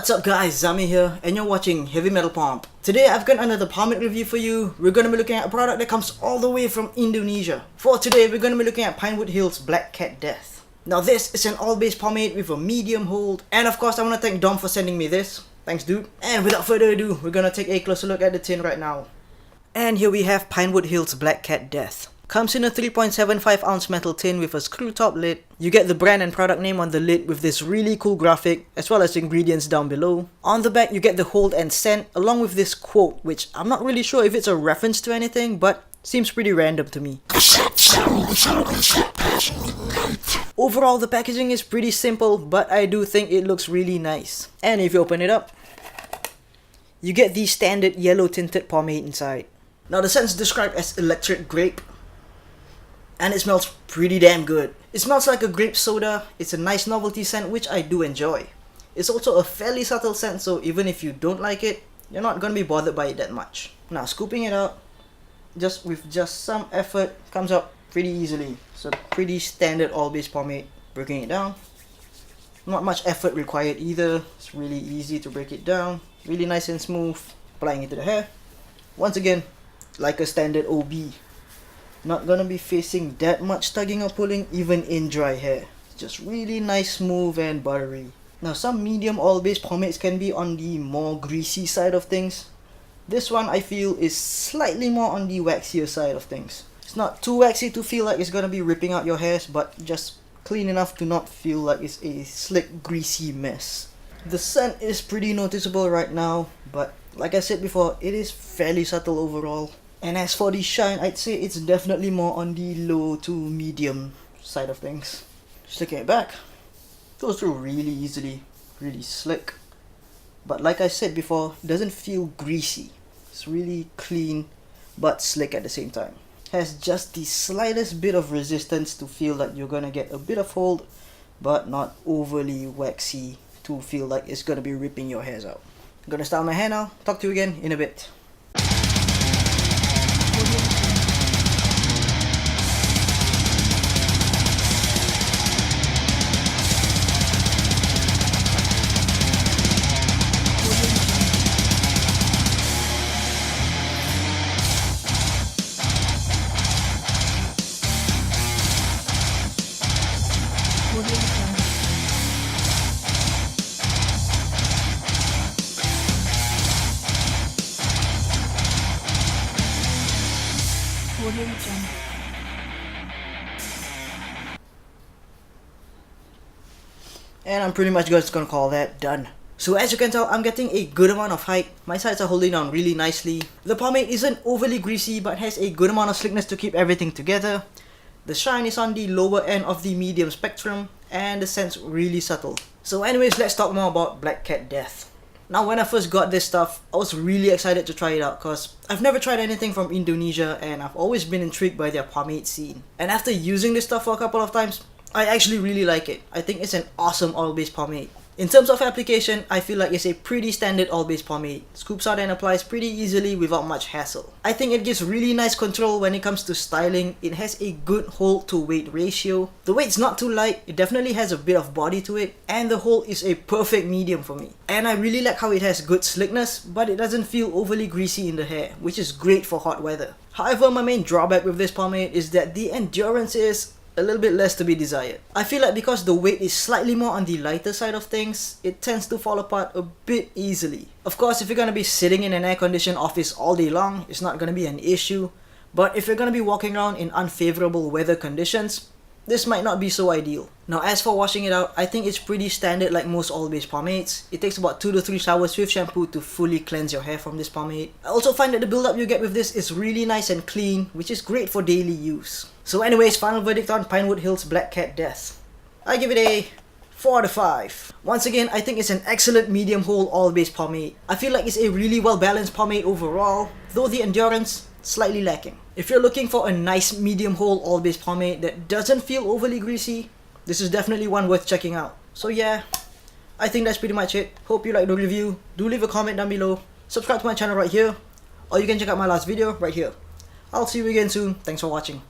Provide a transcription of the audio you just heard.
What's up guys, Zami here, and you're watching Heavy Metal Pomp. Today I've got another pomade review for you. We're going to be looking at a product that comes all the way from Indonesia. For today, we're going to be looking at Pinewood Hill's Black Cat Death. Now this is an all-base pomade with a medium hold, and of course I want to thank Dom for sending me this. Thanks dude. And without further ado, we're going to take a closer look at the tin right now. And here we have Pinewood Hill's Black Cat Death. Comes in a 3.75 ounce metal tin with a screw top lid. You get the brand and product name on the lid with this really cool graphic, as well as ingredients down below. On the back you get the hold and scent along with this quote, which I'm not really sure if it's a reference to anything, but seems pretty random to me. Overall the packaging is pretty simple, but I do think it looks really nice. And if you open it up, you get the standard yellow tinted pomade inside. Now the scent's described as electric grape, and it smells pretty damn good. It smells like a grape soda. It's a nice novelty scent which I do enjoy. It's also a fairly subtle scent, so even if you don't like it, you're not gonna be bothered by it that much. Now scooping it out, with just some effort, comes out pretty easily. So pretty standard all-base pomade. Breaking it down, not much effort required either. It's really easy to break it down. Really nice and smooth. Applying it to the hair. Once again, like a standard OB. Not gonna be facing that much tugging or pulling even in dry hair. It's just really nice, smooth and buttery. Now some medium all-base pomades can be on the more greasy side of things. This one I feel is slightly more on the waxier side of things. It's not too waxy to feel like it's gonna be ripping out your hairs, but just clean enough to not feel like it's a slick greasy mess. The scent is pretty noticeable right now, but like I said before, it is fairly subtle overall. And as for the shine, I'd say it's definitely more on the low to medium side of things. Just looking at it back, goes through really easily, really slick. But like I said before, it doesn't feel greasy. It's really clean but slick at the same time. Has just the slightest bit of resistance to feel like you're gonna get a bit of hold, but not overly waxy to feel like it's gonna be ripping your hairs out. I'm gonna style my hair now. Talk to you again in a bit. And I'm pretty much just gonna call that done. So as you can tell, I'm getting a good amount of height. My sides are holding down really nicely. The pomade isn't overly greasy but has a good amount of slickness to keep everything together. The shine is on the lower end of the medium spectrum, and the scent's really subtle. So anyways, let's talk more about Black Cat Death. Now when I first got this stuff, I was really excited to try it out because I've never tried anything from Indonesia and I've always been intrigued by their pomade scene. And after using this stuff for a couple of times, I actually really like it. I think it's an awesome all-base pomade. In terms of application, I feel like it's a pretty standard all-base pomade. Scoops out and applies pretty easily without much hassle. I think it gives really nice control when it comes to styling. It has a good hold to weight ratio. The weight's not too light, it definitely has a bit of body to it, and the hold is a perfect medium for me. And I really like how it has good slickness, but it doesn't feel overly greasy in the hair, which is great for hot weather. However, my main drawback with this pomade is that the endurance is a little bit less to be desired. I feel like because the weight is slightly more on the lighter side of things, it tends to fall apart a bit easily. Of course, if you're gonna be sitting in an air-conditioned office all day long, it's not gonna be an issue. But if you're gonna be walking around in unfavorable weather conditions, this might not be so ideal. Now as for washing it out, I think it's pretty standard like most all-base pomades. It takes about 2 to 3 showers with shampoo to fully cleanse your hair from this pomade. I also find that the build-up you get with this is really nice and clean, which is great for daily use. So anyways, final verdict on Pinewood Hill's Black Cat Death. I give it a 4 out of 5. Once again, I think it's an excellent medium hold all-base pomade. I feel like it's a really well-balanced pomade overall, though the endurance slightly lacking. If you're looking for a nice medium hold all-base pomade that doesn't feel overly greasy, this is definitely one worth checking out. So yeah, I think that's pretty much it. Hope you liked the review. Do leave a comment down below. Subscribe to my channel right here, or you can check out my last video right here. I'll see you again soon. Thanks for watching.